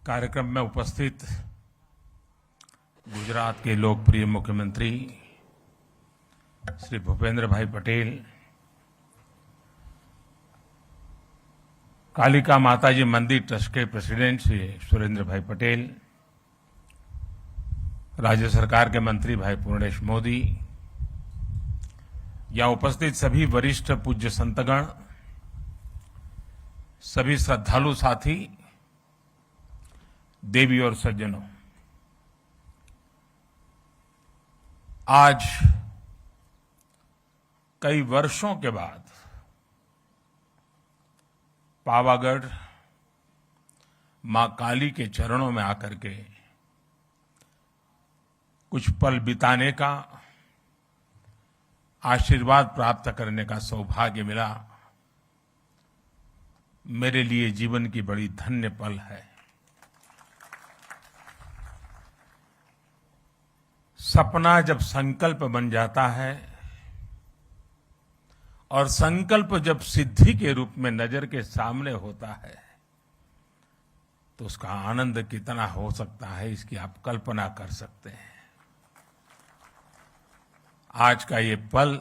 कार्यक्रम में उपस्थित गुजरात के लोकप्रिय मुख्यमंत्री श्री भूपेंद्र भाई पटेल, कालिका माताजी मंदिर ट्रस्ट के प्रेसिडेंट श्री सुरेंद्र भाई पटेल, राज्य सरकार के मंत्री भाई पूर्णेश मोदी, यहाँ उपस्थित सभी वरिष्ठ पूज्य संतगण, सभी श्रद्धालु साथी, देवी और सज्जनों, आज कई वर्षों के बाद पावागढ़ मां काली के चरणों में आकर के कुछ पल बिताने का, आशीर्वाद प्राप्त करने का सौभाग्य मिला। मेरे लिए जीवन की बड़ी धन्य पल है। सपना जब संकल्प बन जाता है और संकल्प जब सिद्धि के रूप में नजर के सामने होता है तो उसका आनंद कितना हो सकता है, इसकी आप कल्पना कर सकते हैं। आज का ये पल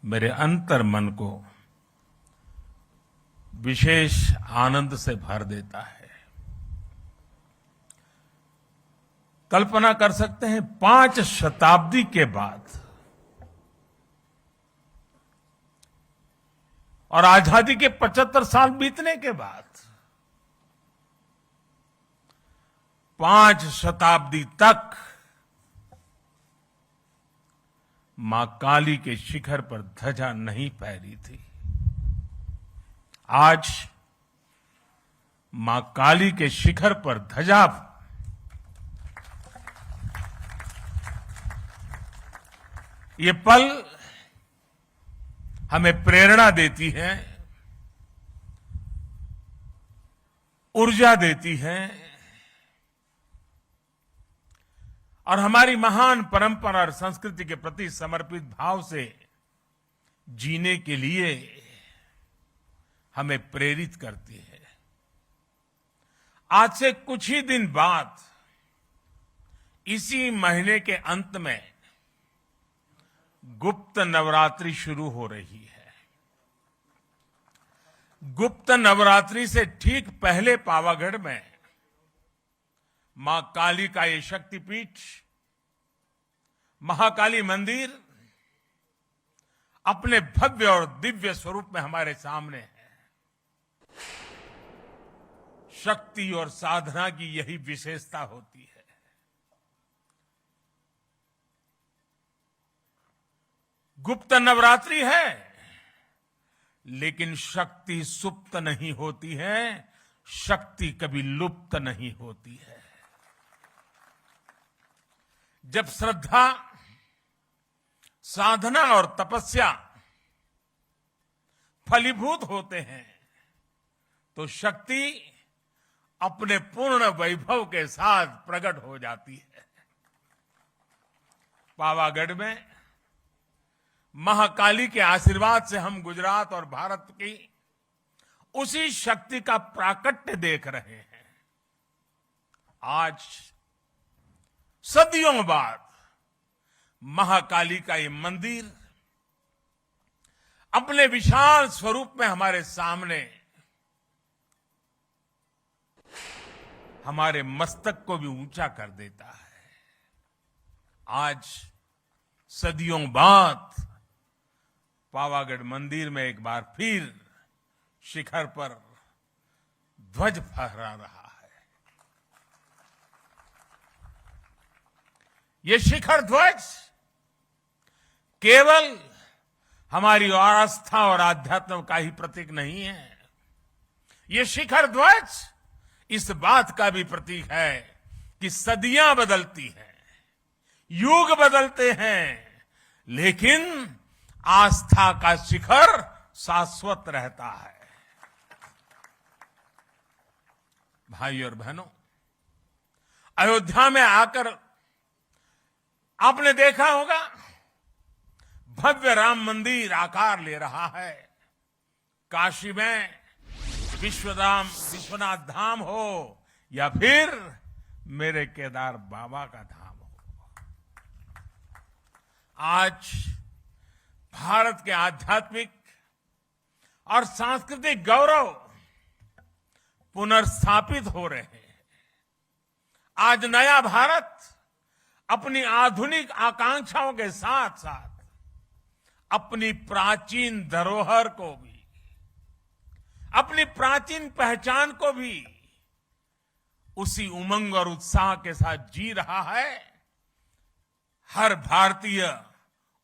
मेरे अंतर मन को विशेष आनंद से भर देता है। कल्पना कर सकते हैं, 5 शताब्दी के बाद और आजादी के 75 साल बीतने के बाद 5 शताब्दी तक मां काली के शिखर पर ध्वजा नहीं फहरी थी। आज मां काली के शिखर पर ध्वजा, ये पल हमें प्रेरणा देती है, ऊर्जा देती है और हमारी महान परंपरा और संस्कृति के प्रति समर्पित भाव से जीने के लिए हमें प्रेरित करती है। आज से कुछ ही दिन बाद इसी महीने के अंत में गुप्त नवरात्रि शुरू हो रही है। गुप्त नवरात्रि से ठीक पहले पावागढ़ में मां काली का ये शक्तिपीठ, महाकाली मंदिर अपने भव्य और दिव्य स्वरूप में हमारे सामने है। शक्ति और साधना की यही विशेषता होती है। गुप्त नवरात्रि है, लेकिन शक्ति सुप्त नहीं होती है, शक्ति कभी लुप्त नहीं होती है। जब श्रद्धा, साधना और तपस्या फलीभूत होते हैं तो शक्ति अपने पूर्ण वैभव के साथ प्रकट हो जाती है। पावागढ़ में महाकाली के आशीर्वाद से हम गुजरात और भारत की उसी शक्ति का प्राकट्य देख रहे हैं। आज सदियों बाद महाकाली का ये मंदिर अपने विशाल स्वरूप में हमारे सामने, हमारे मस्तक को भी ऊंचा कर देता है। आज सदियों बाद पावागढ़ मंदिर में एक बार फिर शिखर पर ध्वज फहरा रहा है। ये शिखर ध्वज केवल हमारी आस्था और आध्यात्म का ही प्रतीक नहीं है। ये शिखर ध्वज इस बात का भी प्रतीक है कि सदियां बदलती हैं, युग बदलते हैं, लेकिन आस्था का शिखर शाश्वत रहता है। भाई और बहनों, अयोध्या में आकर आपने देखा होगा भव्य राम मंदिर आकार ले रहा है। काशी में विश्वनाथ धाम हो या फिर मेरे केदार बाबा का धाम हो। आज भारत के आध्यात्मिक और सांस्कृतिक गौरव पुनर्स्थापित हो रहे हैं। आज नया भारत अपनी आधुनिक आकांक्षाओं के साथ साथ अपनी प्राचीन धरोहर को भी, अपनी प्राचीन पहचान को भी उसी उमंग और उत्साह के साथ जी रहा है। हर भारतीय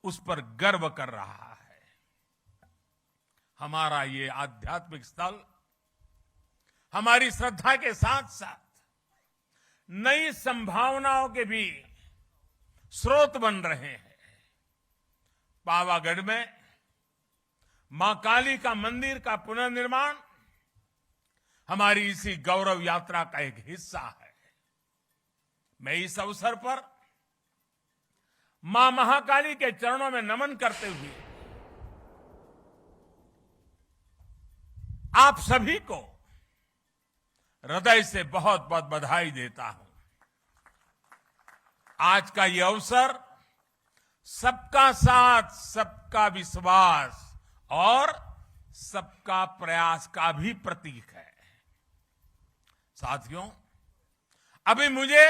उस पर गर्व कर रहा है। हमारा ये आध्यात्मिक स्थल हमारी श्रद्धा के साथ साथ नई संभावनाओं के भी स्रोत बन रहे हैं। पावागढ़ में मां काली का मंदिर का पुनर्निर्माण हमारी इसी गौरव यात्रा का एक हिस्सा है। मैं इस अवसर पर मां महाकाली के चरणों में नमन करते हुए आप सभी को हृदय से बहुत बहुत बधाई देता हूं। आज का ये अवसर सबका साथ, सबका विश्वास और सबका प्रयास का भी प्रतीक है। साथियों, अभी मुझे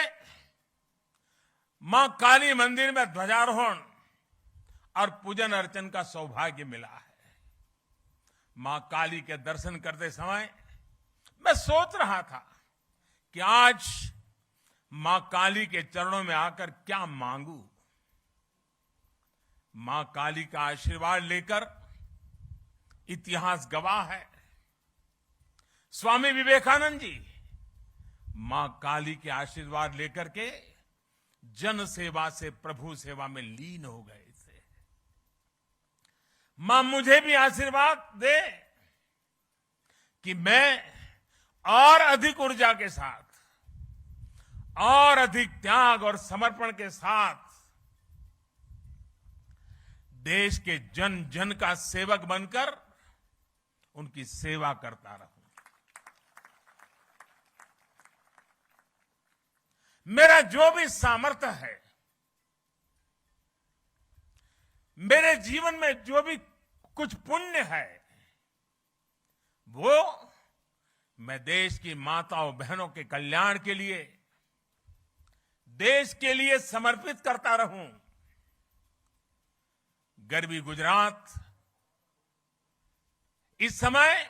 मां काली मंदिर में ध्वजारोहण और पूजन अर्चन का सौभाग्य मिला है। मां काली के दर्शन करते समय मैं सोच रहा था कि आज मां काली के चरणों में आकर क्या मांगू। मां काली का आशीर्वाद लेकर इतिहास गवाह है, स्वामी विवेकानंद जी मां काली के आशीर्वाद लेकर के जन सेवा से प्रभु सेवा में लीन हो गए थे। मां मुझे भी आशीर्वाद दे कि मैं और अधिक ऊर्जा के साथ और अधिक त्याग और समर्पण के साथ देश के जन जन का सेवक बनकर उनकी सेवा करता रहूं। मेरा जो भी सामर्थ्य है, मेरे जीवन में जो भी कुछ पुण्य है, वो मैं देश की माताओं बहनों के कल्याण के लिए, देश के लिए समर्पित करता रहूं। गर्वी गुजरात इस समय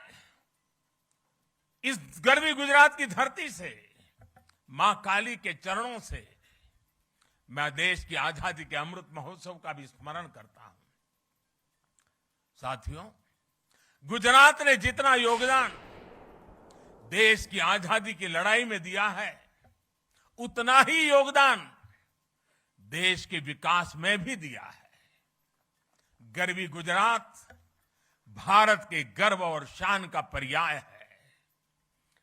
इस गर्वी गुजरात की धरती से, मां काली के चरणों से मैं देश की आजादी के अमृत महोत्सव का भी स्मरण करता हूं। साथियों, गुजरात ने जितना योगदान देश की आजादी की लड़ाई में दिया है, उतना ही योगदान देश के विकास में भी दिया है। गर्वी गुजरात भारत के गर्व और शान का पर्याय है।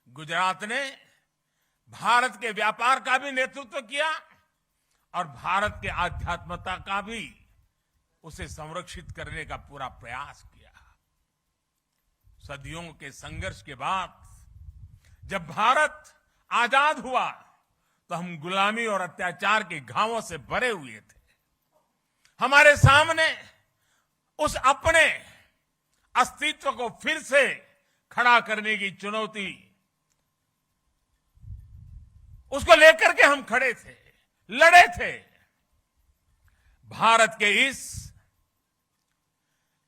गुजरात ने भारत के व्यापार का भी नेतृत्व किया और भारत के आध्यात्मता का भी उसे संरक्षित करने का पूरा प्रयास किया। सदियों के संघर्ष के बाद जब भारत आजाद हुआ तो हम गुलामी और अत्याचार के घावों से भरे हुए थे। हमारे सामने उस अपने अस्तित्व को फिर से खड़ा करने की चुनौती, उसको लेकर के हम खड़े थे, लड़े थे। भारत के इस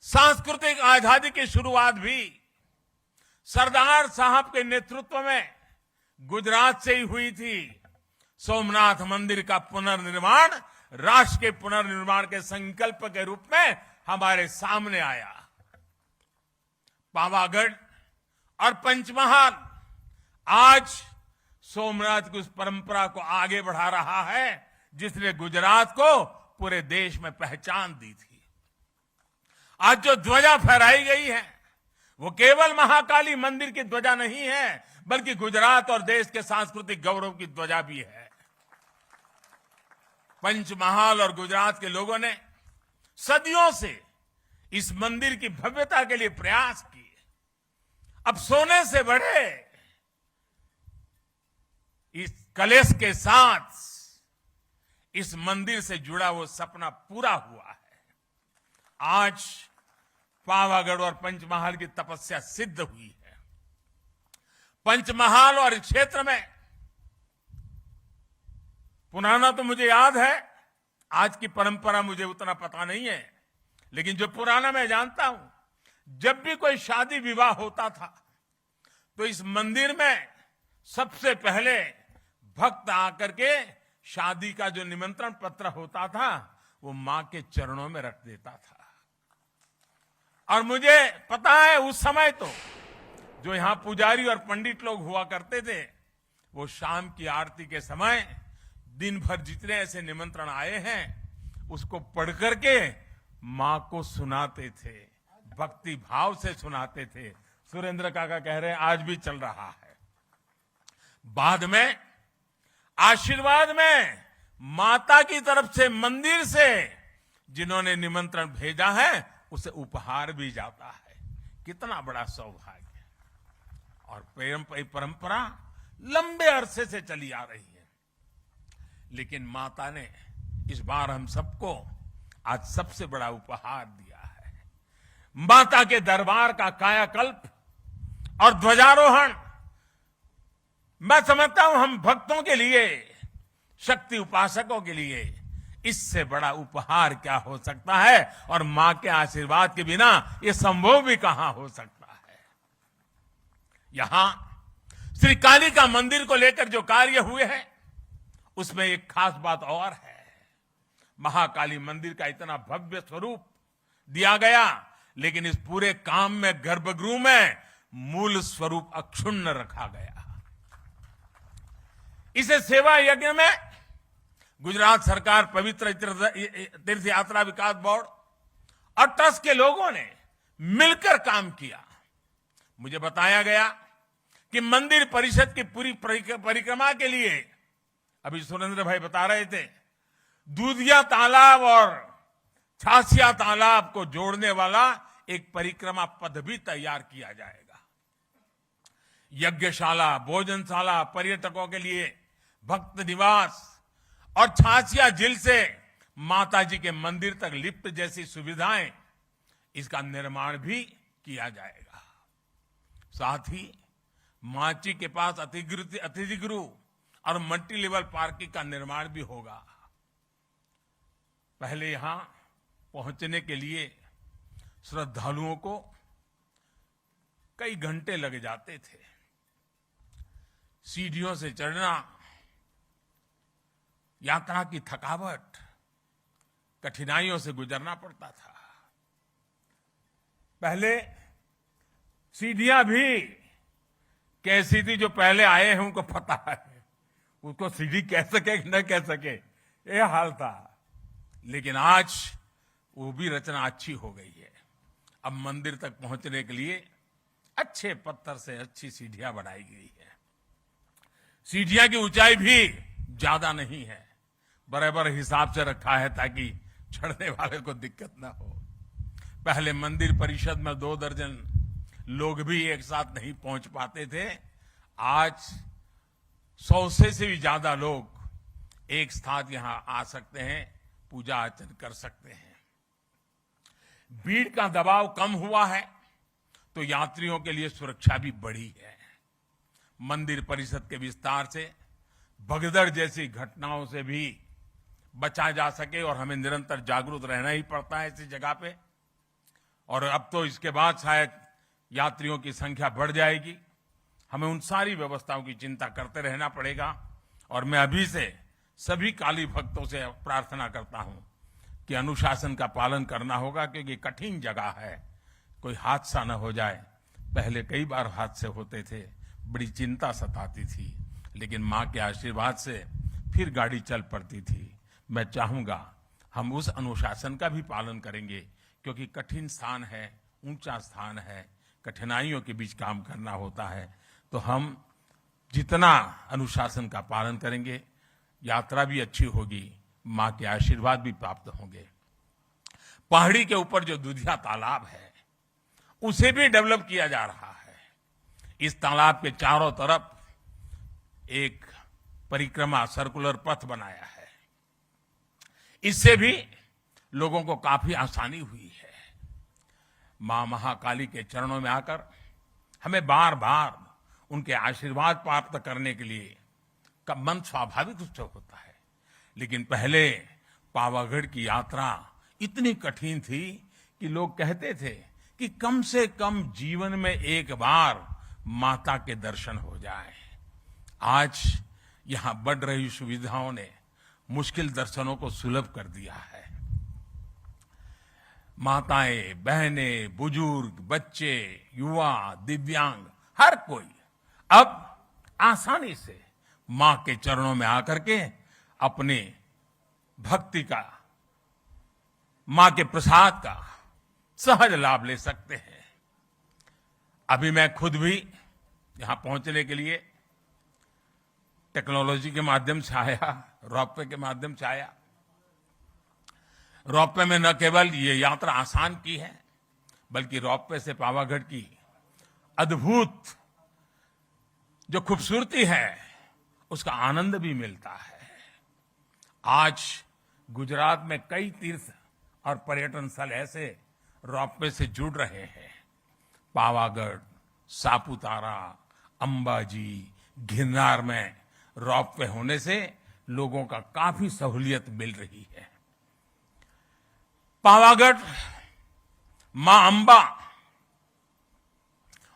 सांस्कृतिक आजादी की शुरुआत भी सरदार साहब के नेतृत्व में गुजरात से ही हुई थी। सोमनाथ मंदिर का पुनर्निर्माण राष्ट्र के पुनर्निर्माण के संकल्प के रूप में हमारे सामने आया। पावागढ़ और पंचमहाल आज सोमनाथ की उस परंपरा को आगे बढ़ा रहा है जिसने गुजरात को पूरे देश में पहचान दी थी। आज जो ध्वजा फहराई गई है वो केवल महाकाली मंदिर की ध्वजा नहीं है, बल्कि गुजरात और देश के सांस्कृतिक गौरव की ध्वजा भी है। पंचमहाल और गुजरात के लोगों ने सदियों से इस मंदिर की भव्यता के लिए प्रयास किए। अब सोने से बढ़े इस कलेश के साथ इस मंदिर से जुड़ा वो सपना पूरा हुआ है। आज पावागढ़ और पंचमहाल की तपस्या सिद्ध हुई है। पंचमहाल और इस क्षेत्र में पुराना तो मुझे याद है, आज की परंपरा मुझे उतना पता नहीं है, लेकिन जो पुराना मैं जानता हूं, जब भी कोई शादी विवाह होता था तो इस मंदिर में सबसे पहले भक्त आकर के शादी का जो निमंत्रण पत्र होता था वो मां के चरणों में रख देता था। और मुझे पता है उस समय तो जो यहां पुजारी और पंडित लोग हुआ करते थे, वो शाम की आरती के समय दिन भर जितने ऐसे निमंत्रण आए हैं उसको पढ़ करके मां को सुनाते थे, भक्ति भाव से सुनाते थे। सुरेंद्र काका कह रहे हैं आज भी चल रहा है। बाद में आशीर्वाद में माता की तरफ से मंदिर से जिन्होंने निमंत्रण भेजा है उसे उपहार भी जाता है। कितना बड़ा सौभाग्य। और परंपरा लंबे अरसे से चली आ रही है, लेकिन माता ने इस बार हम सबको आज सबसे बड़ा उपहार दिया है। माता के दरबार का कायाकल्प और ध्वजारोहण, मैं समझता हूं हम भक्तों के लिए, शक्ति उपासकों के लिए इससे बड़ा उपहार क्या हो सकता है। और मां के आशीर्वाद के बिना यह संभव भी कहां हो सकता है। यहां श्री काली का मंदिर को लेकर जो कार्य हुए हैं उसमें एक खास बात और है। महाकाली मंदिर का इतना भव्य स्वरूप दिया गया, लेकिन इस पूरे काम में गर्भगृह में मूल स्वरूप अक्षुण्ण रखा गया। इसे सेवा यज्ञ में गुजरात सरकार, पवित्र तीर्थ यात्रा विकास बोर्ड और ट्रस्ट के लोगों ने मिलकर काम किया। मुझे बताया गया कि मंदिर परिषद की पूरी परिक्रमा के लिए, अभी सुरेंद्र भाई बता रहे थे, दूधिया तालाब और छासिया तालाब को जोड़ने वाला एक परिक्रमा पथ भी तैयार किया जाएगा। यज्ञशाला, भोजनशाला, पर्यटकों के लिए भक्त निवास और छासिया झील से माता जी के मंदिर तक लिफ्ट जैसी सुविधाएं, इसका निर्माण भी किया जाएगा। साथ ही माची के पास अतिथि गृह और मल्टी लेवल पार्किंग का निर्माण भी होगा। पहले यहां पहुंचने के लिए श्रद्धालुओं को कई घंटे लग जाते थे। सीढ़ियों से चढ़ना, यात्रा की थकावट, कठिनाइयों से गुजरना पड़ता था। पहले सीढ़ियां भी कैसी थी, जो पहले आए हैं उनको पता है, उसको सीढ़ी कह सके कि न कह सके, ये हाल था। लेकिन आज वो भी रचना अच्छी हो गई है। अब मंदिर तक पहुंचने के लिए अच्छे पत्थर से अच्छी सीढ़ियां बनाई गई है। सीढ़ियां की ऊंचाई भी ज्यादा नहीं है, बराबर हिसाब से रखा है ताकि चढ़ने वाले को दिक्कत ना हो। पहले मंदिर परिषद में 2 दर्जन लोग भी एक साथ नहीं पहुंच पाते थे। आज 100 से भी ज्यादा लोग एक साथ यहां आ सकते हैं, पूजा अर्चन कर सकते हैं। भीड़ का दबाव कम हुआ है तो यात्रियों के लिए सुरक्षा भी बढ़ी है। मंदिर परिषद के विस्तार से भगदड़ जैसी घटनाओं से भी बचा जा सके, और हमें निरंतर जागरूक रहना ही पड़ता है ऐसी जगह पे। और अब तो इसके बाद शायद यात्रियों की संख्या बढ़ जाएगी, हमें उन सारी व्यवस्थाओं की चिंता करते रहना पड़ेगा। और मैं अभी से सभी काली भक्तों से प्रार्थना करता हूं कि अनुशासन का पालन करना होगा, क्योंकि कठिन जगह है, कोई हादसा न हो जाए। पहले कई बार हादसे होते थे, बड़ी चिंता सताती थी, लेकिन मां के आशीर्वाद से फिर गाड़ी चल पड़ती थी। मैं चाहूंगा हम उस अनुशासन का भी पालन करेंगे, क्योंकि कठिन स्थान है, ऊंचा स्थान है, कठिनाइयों के बीच काम करना होता है। तो हम जितना अनुशासन का पालन करेंगे, यात्रा भी अच्छी होगी, मां के आशीर्वाद भी प्राप्त होंगे। पहाड़ी के ऊपर जो दूधिया तालाब है उसे भी डेवलप किया जा रहा है। इस तालाब के चारों तरफ एक परिक्रमा सर्कुलर पथ बनाया है। इससे भी लोगों को काफी आसानी हुई है। मां महाकाली के चरणों में आकर हमें बार बार उनके आशीर्वाद प्राप्त करने के लिए का मन स्वाभाविक रूप से होता है। लेकिन पहले पावागढ़ की यात्रा इतनी कठिन थी कि लोग कहते थे कि कम से कम जीवन में एक बार माता के दर्शन हो जाए। आज यहां बढ़ रही सुविधाओं ने मुश्किल दर्शनों को सुलभ कर दिया है। माताएं, बहनें, बुजुर्ग, बच्चे, युवा, दिव्यांग, हर कोई अब आसानी से मां के चरणों में आकर के अपने भक्ति का, मां के प्रसाद का सहज लाभ ले सकते हैं। अभी मैं खुद भी यहां पहुंचने के लिए टेक्नोलॉजी के माध्यम से आया, रोपवे के माध्यम से आया। रोपवे में न केवल ये यात्रा आसान की है, बल्कि रोपवे से पावागढ़ की अद्भुत जो खूबसूरती है उसका आनंद भी मिलता है। आज गुजरात में कई तीर्थ और पर्यटन स्थल ऐसे रोपवे से जुड़ रहे हैं। पावागढ़, सापुतारा, अंबाजी, गिरनार में रोपवे होने से लोगों का काफी सहूलियत मिल रही है। पावागढ़, मां अंबा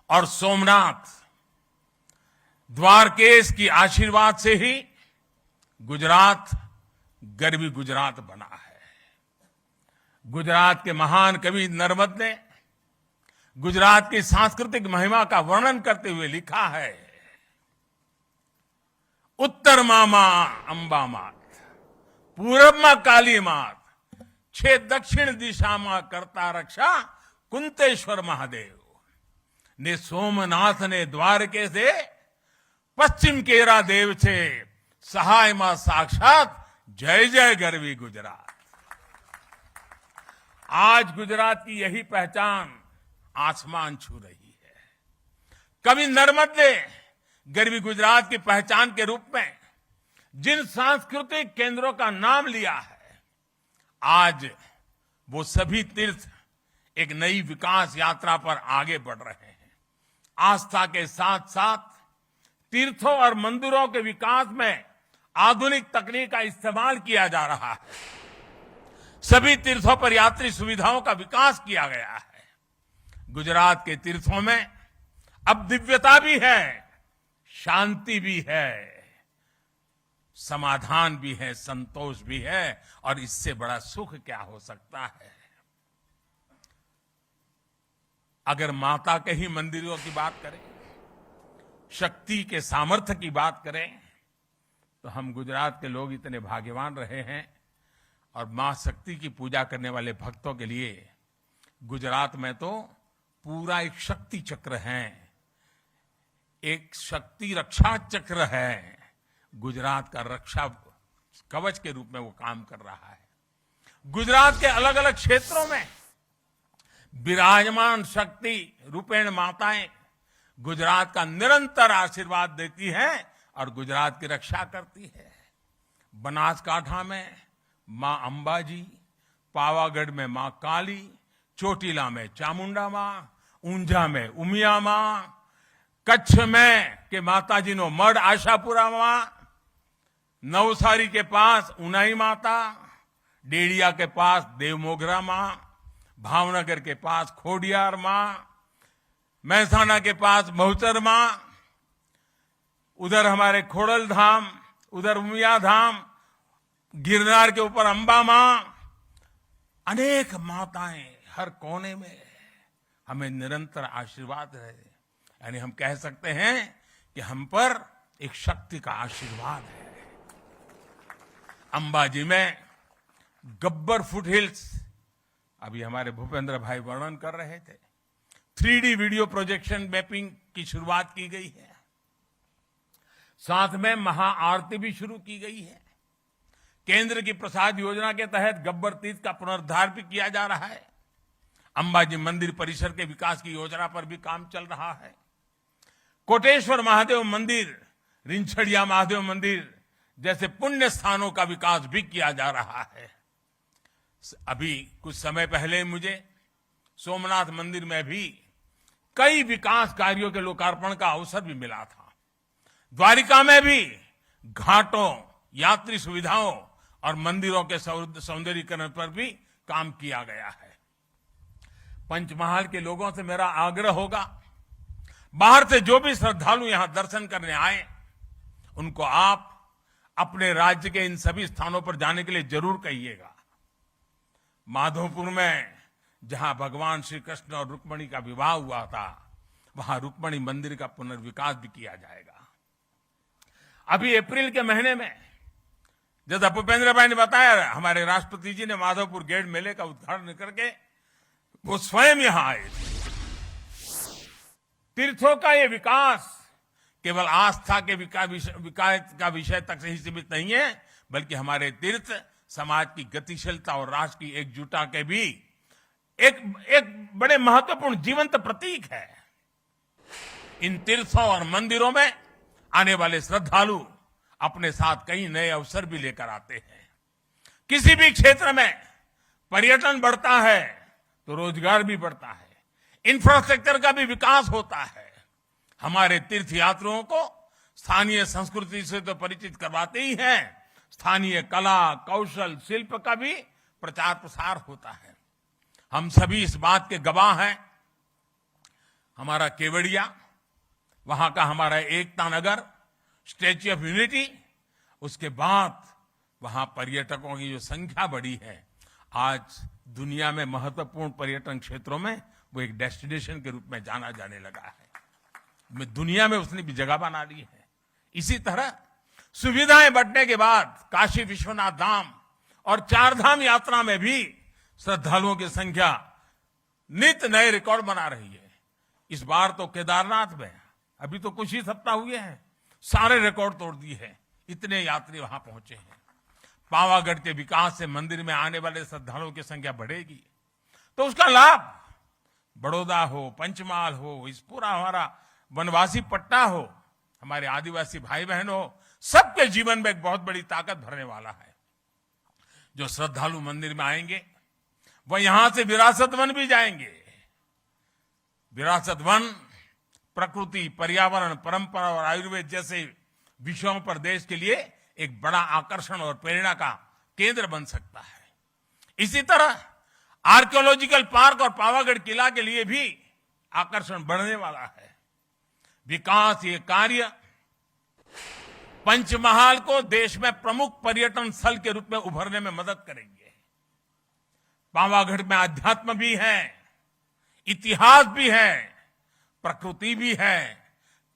और सोमनाथ, द्वारकेश की आशीर्वाद से ही गुजरात गरवी गुजरात बना है। गुजरात के महान कवि नर्मद ने गुजरात की सांस्कृतिक महिमा का वर्णन करते हुए लिखा है, उत्तर मामा अंबा मात, पूरब मां काली मात, छे दक्षिण दिशा मां करता रक्षा कुंतेश्वर महादेव ने सोमनाथ ने द्वारके से पश्चिम केरा देव से सहाय मां साक्षात जय जय गरवी गुजरात। आज गुजरात की यही पहचान आसमान छू रही है। कवि नर्मद ने गरवी गुजरात की पहचान के रूप में जिन सांस्कृतिक केंद्रों का नाम लिया है, आज वो सभी तीर्थ एक नई विकास यात्रा पर आगे बढ़ रहे हैं। आस्था के साथ साथ तीर्थों और मंदिरों के विकास में आधुनिक तकनीक का इस्तेमाल किया जा रहा है। सभी तीर्थों पर यात्री सुविधाओं का विकास किया गया है। गुजरात के तीर्थों में अब दिव्यता भी है, शांति भी है, समाधान भी है, संतोष भी है, और इससे बड़ा सुख क्या हो सकता है। अगर माता के ही मंदिरों की बात करें, शक्ति के सामर्थ्य की बात करें, तो हम गुजरात के लोग इतने भाग्यवान रहे हैं। और मां शक्ति की पूजा करने वाले भक्तों के लिए गुजरात में तो पूरा एक शक्ति चक्र है, एक शक्ति रक्षा चक्र है। गुजरात का रक्षा कवच के रूप में वो काम कर रहा है। गुजरात के अलग अलग क्षेत्रों में विराजमान शक्ति रूपेण माताएं गुजरात का निरंतर आशीर्वाद देती हैं और गुजरात की रक्षा करती है। बनासकांठा में मां अंबाजी, पावागढ़ में मां काली, चोटीला में चामुंडा मां, ऊंझा में उमिया मां, कच्छ में के माताजी नो मढ़ आशापुरा मां, नवसारी के पास उनाई माता, डेडिया के पास देवमोगरा मां, भावनगर के पास खोडियार मां, महसाना के पास बहुचर मां, उधर हमारे खोड़ल धाम, उधर उमिया धाम, गिरनार के ऊपर अंबा मां, अनेक माताएं हर कोने में हमें निरंतर आशीर्वाद है। यानी हम कह सकते हैं कि हम पर एक शक्ति का आशीर्वाद है। अंबाजी में गब्बर फुट हिल्स, अभी हमारे भूपेंद्र भाई वर्णन कर रहे थे, 3D वीडियो प्रोजेक्शन मैपिंग की शुरुआत की गई है। साथ में महाआरती भी शुरू की गई है। केंद्र की प्रसाद योजना के तहत गब्बर तीर्थ का पुनरुद्धार भी किया जा रहा है। अंबाजी मंदिर परिसर के विकास की योजना पर भी काम चल रहा है। कोटेश्वर महादेव मंदिर, रिंछड़िया महादेव मंदिर, जैसे पुण्य स्थानों का विकास भी किया जा रहा है। अभी कुछ समय पहले मुझे सोमनाथ मंदिर में भी कई विकास कार्यों के लोकार्पण का अवसर भी मिला था। द्वारिका में भी घाटों, यात्री सुविधाओं और मंदिरों के सौंदर्यीकरण पर भी काम किया गया है। पंचमहाल के लोगों से मेरा आग्रह होगा, बाहर से जो भी श्रद्धालु यहां दर्शन करने आए, उनको आप अपने राज्य के इन सभी स्थानों पर जाने के लिए जरूर कहिएगा। माधोपुर में जहां भगवान श्री कृष्ण और रुक्मिणी का विवाह हुआ था, वहां रुक्मिणी मंदिर का पुनर्विकास भी किया जाएगा। अभी अप्रैल के महीने में जैसा भूपेंद्र भाई ने बताया, हमारे राष्ट्रपति जी ने माधवपुर गेट मेले का उद्घाटन करके वो स्वयं यहां आए थे। तीर्थों का ये विकास केवल आस्था के विकास का विषय तक से ही सीमित नहीं है, बल्कि हमारे तीर्थ समाज की गतिशीलता और राष्ट्र की एकजुटता के भी एक बड़े महत्वपूर्ण जीवंत प्रतीक है। इन तीर्थों और मंदिरों में आने वाले श्रद्धालु अपने साथ कई नए अवसर भी लेकर आते हैं। किसी भी क्षेत्र में पर्यटन बढ़ता है तो रोजगार भी बढ़ता है, इंफ्रास्ट्रक्चर का भी विकास होता है। हमारे तीर्थ यात्रियों को स्थानीय संस्कृति से तो परिचित करवाते ही हैं, स्थानीय कला, कौशल, शिल्प का भी प्रचार प्रसार होता है। हम सभी इस बात के गवाह हैं। हमारा केवड़िया, वहां का हमारा Ekta Nagar, statue of unity, उसके बाद वहां पर्यटकों की जो संख्या बढ़ी है, आज दुनिया में महत्वपूर्ण पर्यटन क्षेत्रों में वो एक डेस्टिनेशन के रूप में जाना जाने लगा है। दुनिया में उसने भी जगह बना ली है। इसी तरह सुविधाएं बढ़ने के बाद काशी विश्वनाथ धाम और चारधाम यात्रा में भी श्रद्धालुओं की संख्या नित नए रिकॉर्ड बना रही है। इस बार तो केदारनाथ में अभी तो कुछ ही सप्ताह हुए हैं, सारे रिकॉर्ड तोड़ दिए हैं, इतने यात्री वहां पहुंचे हैं। पावागढ़ के विकास से मंदिर में आने वाले श्रद्धालुओं की संख्या बढ़ेगी, तो उसका लाभ बड़ौदा हो, पंचमहाल हो, इस पूरा हमारा वनवासी पट्टा हो, हमारे आदिवासी भाई बहन हो, सबके जीवन में एक बहुत बड़ी ताकत भरने वाला है। जो श्रद्धालु मंदिर में आएंगे वह यहां से विरासत वन भी जाएंगे। विरासत वन प्रकृति, पर्यावरण, परंपरा और आयुर्वेद जैसे विषयों पर देश के लिए एक बड़ा आकर्षण और प्रेरणा का केंद्र बन सकता है। इसी तरह आर्कियोलॉजिकल पार्क और पावागढ़ किला के लिए भी आकर्षण बढ़ने वाला है। विकास ये कार्य पंचमहाल को देश में प्रमुख पर्यटन स्थल के रूप में उभरने में मदद करेंगे। पावागढ़ में अध्यात्म भी है, इतिहास भी है, प्रकृति भी है,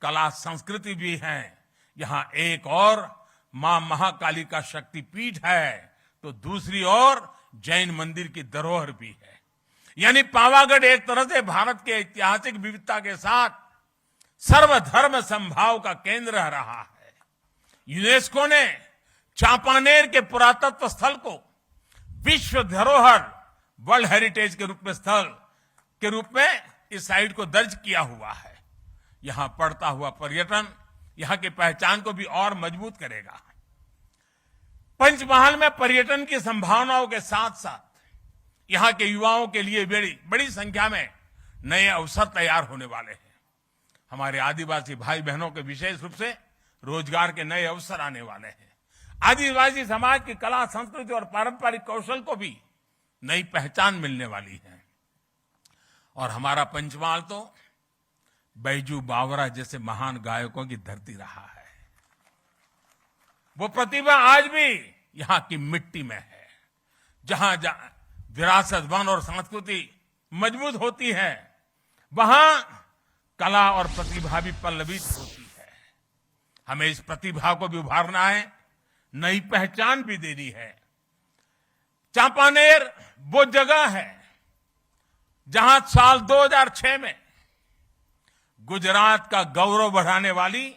कला संस्कृति भी है। यहां एक और मां महाकाली का शक्तिपीठ है, तो दूसरी ओर जैन मंदिर की धरोहर भी है। यानी पावागढ़ एक तरह से भारत के ऐतिहासिक विविधता के साथ सर्वधर्म समभाव का केंद्र रहा है। यूनेस्को ने चांपानेर के पुरातत्व स्थल को विश्व धरोहर वर्ल्ड हेरिटेज के रूप में इस साइट को दर्ज किया हुआ है। यहां बढ़ता हुआ पर्यटन यहां की पहचान को भी और मजबूत करेगा। पंचमहाल में पर्यटन की संभावनाओं के साथ साथ यहां के युवाओं के लिए बड़ी संख्या में नए अवसर तैयार होने वाले हैं। हमारे आदिवासी भाई बहनों के विशेष रूप से रोजगार के नए अवसर आने वाले हैं। आदिवासी समाज की कला, संस्कृति और पारंपरिक कौशल को भी नई पहचान मिलने वाली है। और हमारा पंचमहाल तो बैजू बावरा जैसे महान गायकों की धरती रहा है। वो प्रतिभा आज भी यहां की मिट्टी में है। जहां विरासत, वन और संस्कृति मजबूत होती है, वहां कला और प्रतिभा भी पल्लवित होती है। हमें इस प्रतिभा को भी उभारना है, नई पहचान भी देनी है। चांपानेर वो जगह है जहां साल 2006 में गुजरात का गौरव बढ़ाने वाली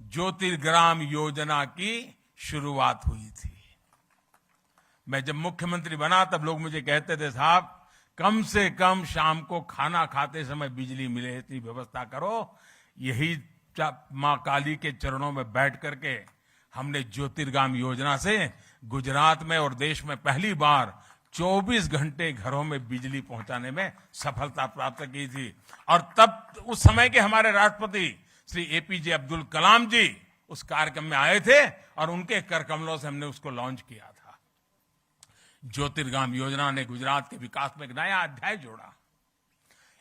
ज्योतिर्ग्राम योजना की शुरुआत हुई थी। मैं जब मुख्यमंत्री बना तब लोग मुझे कहते थे, साहब कम से कम शाम को खाना खाते समय बिजली मिले इतनी व्यवस्था करो। यही मां काली के चरणों में बैठ करके हमने ज्योतिर्गाम योजना से गुजरात में और देश में पहली बार 24 घंटे घरों में बिजली पहुंचाने में सफलता प्राप्त की थी। और तब उस समय के हमारे राष्ट्रपति श्री एपीजे अब्दुल कलाम जी उस कार्यक्रम में आए थे और उनके कर कमलों से हमने उसको लॉन्च किया था। ज्योतिर्गाम योजना ने गुजरात के विकास में एक नया अध्याय जोड़ा।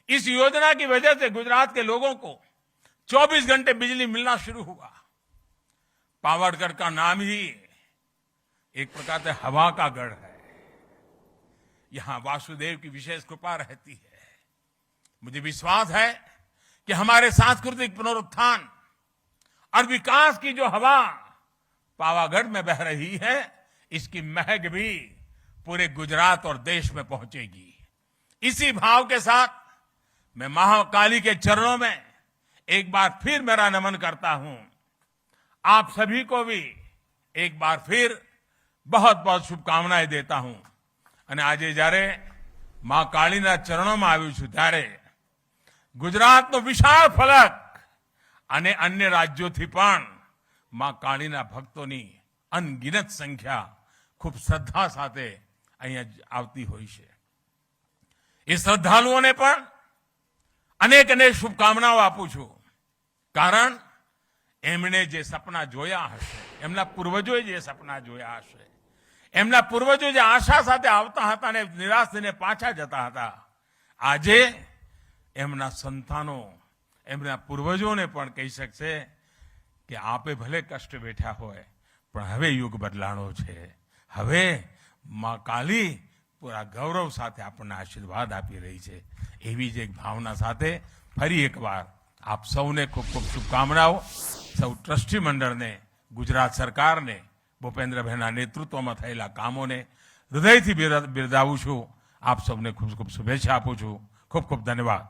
इस योजना की वजह से गुजरात के लोगों को 24 घंटे बिजली मिलना शुरू हुआ। पावरगढ़ का नाम ही एक प्रकार से हवा का गढ़ है। यहां वासुदेव की विशेष कृपा रहती है। मुझे विश्वास है कि हमारे सांस्कृतिक पुनरुत्थान और विकास की जो हवा पावागढ़ में बह रही है, इसकी महक भी पूरे गुजरात और देश में पहुंचेगी। इसी भाव के साथ मैं महाकाली के चरणों में एक बार फिर मेरा नमन करता हूं। आप सभी को भी एक बार फिर बहुत बहुत शुभकामनाएं देता हूं। અને આજે જ્યારે મા કાળીના ચરણોમાં આવ્યું છું ત્યારે ગુજરાતનો વિશાળ ફલક અને અન્ય રાજ્યોથી પણ મા કાળીના ભક્તોની અનગિનત સંખ્યા ખૂબ શ્રદ્ધા સાથે અહીંયા આવતી હોય છે। એ શ્રદ્ધાળુઓને પણ અનેક અનેક શુભકામનાઓ આપું છું। કારણ એમણે જે સપના જોયા હશે, એમના પૂર્વજોએ જે સપના જોયા હશે, એમના પૂર્વજો જે આશા સાથે આવતા હતા અને નિરાશ થઈને પાછા જતા હતા, આજે એમના સંતાનો એમના પૂર્વજોને પણ કહી શકશે કે આપે ભલે કષ્ટ વેઠ્યા હોય પણ હવે યુગ બદલાણો છે। હવે મા કાલી પૂરા ગૌરવ સાથે આપણને આશીર્વાદ આપી રહી છે। એવી જ એક ભાવના સાથે ફરી એકવાર આપ સૌને ખૂબ ખૂબ શુભકામનાઓ। સૌ ટ્રસ્ટી મંડળને, ગુજરાત સરકારને, ભૂપેન્દ્રભાઈના નેતૃત્વમાં થયેલા કામોને હૃદયથી બિરદાવું છું। આપ સૌને ખૂબ ખૂબ શુભેચ્છા આપું છું। ખૂબ ખૂબ ધન્યવાદ।